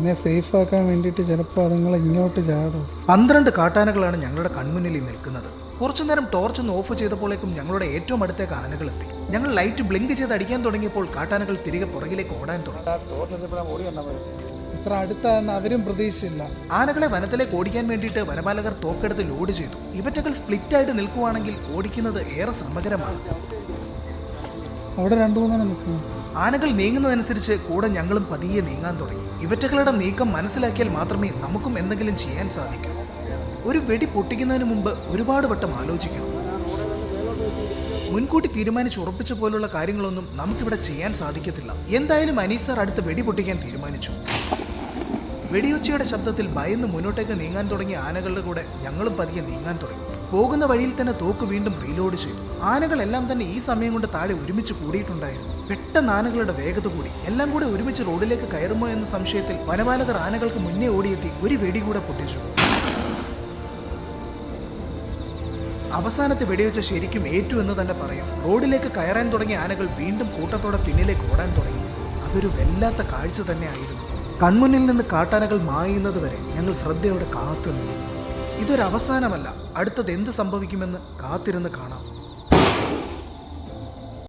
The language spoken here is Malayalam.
അതിനെ സേഫ് ആക്കാൻ വേണ്ടിയിട്ട് ചിലപ്പോൾ അതുങ്ങൾ ഇങ്ങോട്ട് ചാടും. 12 കാട്ടാനകളാണ് ഞങ്ങളുടെ കൺമുന്നിൽ നിൽക്കുന്നത്. കുറച്ചു നേരം ടോർച്ച് ഒന്ന് ഓഫ് ചെയ്തപ്പോഴേക്കും ഞങ്ങളുടെ ഏറ്റവും അടുത്തേക്ക് ആനകൾ എത്തി. ഞങ്ങൾ ലൈറ്റ് ബ്ലിങ്ക് ചെയ്ത് അടിക്കാൻ തുടങ്ങിയപ്പോൾ കാട്ടാനകൾ തിരികെ പുറകിലേക്ക് ഓടാൻ തുടങ്ങി. ഇത്ര അടുത്താന്ന് അവരും പ്രതീക്ഷിച്ചില്ല. ആനകളെ വനത്തിലേക്ക് ഓടിക്കാൻ വേണ്ടിയിട്ട് വനപാലകർ തോക്കെടുത്ത് ലോഡ് ചെയ്തു. ഇവറ്റകൾ സ്പ്ലിറ്റ് ആയിട്ട് നിൽക്കുവാണെങ്കിൽ ഓടിക്കുന്നത് ഏറെ ശ്രമകരമാണ്. അവിടെ 2-3 നിൽക്കുന്നു. ആനകൾ നീങ്ങുന്നതനുസരിച്ച് കൂടെ ഞങ്ങളും പതിയെ നീങ്ങാൻ തുടങ്ങി. ഇവറ്റകളുടെ നീക്കം മനസ്സിലാക്കിയാൽ മാത്രമേ നമുക്കും എന്തെങ്കിലും ചെയ്യാൻ സാധിക്കൂ. ഒരു വെടി പൊട്ടിക്കുന്നതിന് മുമ്പ് ഒരുപാട് വട്ടം ആലോചിക്കണം. മുൻകൂട്ടി തീരുമാനിച്ച് ഉറപ്പിച്ച പോലുള്ള കാര്യങ്ങളൊന്നും നമുക്കിവിടെ ചെയ്യാൻ സാധിക്കത്തില്ല. എന്തായാലും അനീസ് സാർ അടുത്ത് വെടി പൊട്ടിക്കാൻ തീരുമാനിച്ചു. വെടിയൊച്ചയുടെ ശബ്ദത്തിൽ ഭയന്ന് മുന്നോട്ടേക്ക് നീങ്ങാൻ തുടങ്ങിയ ആനകളുടെ കൂടെ ഞങ്ങളും പതിയെ നീങ്ങാൻ തുടങ്ങി. പോകുന്ന വഴിയിൽ തന്നെ തോക്ക് വീണ്ടും റീലോഡ് ചെയ്തു. ആനകളെല്ലാം തന്നെ ഈ സമയം കൊണ്ട് താഴെ ഒരുമിച്ച് കൂടിയിട്ടുണ്ടായിരുന്നു. പെട്ടെന്ന് ആനകളുടെ വേഗത കൂടി. എല്ലാം കൂടെ ഒരുമിച്ച് റോഡിലേക്ക് കയറുമോ എന്ന സംശയത്തിൽ വനപാലകർ ആനകൾക്ക് മുന്നേ ഓടിയെത്തി ഒരു വെടി കൂടെ പൊട്ടിച്ചു. അവസാനത്തെ വെടിവെച്ച ശരിക്കും ഏറ്റു എന്ന് തന്നെ പറയാം. റോഡിലേക്ക് കയറാൻ തുടങ്ങിയ ആനകൾ വീണ്ടും കൂട്ടത്തോടെ പിന്നിലേക്ക് ഓടാൻ തുടങ്ങി. അതൊരു വല്ലാത്ത കാഴ്ച തന്നെ ആയിരുന്നു. കൺമുന്നിൽ നിന്ന് കാട്ടാനകൾ മായുന്നത് വരെ ഞങ്ങൾ ശ്രദ്ധയോടെ കാത്തു നിന്നു. ഇതൊരവസാനമല്ല, അടുത്തത് എന്ത് സംഭവിക്കുമെന്ന് കാത്തിരുന്ന് കാണാം.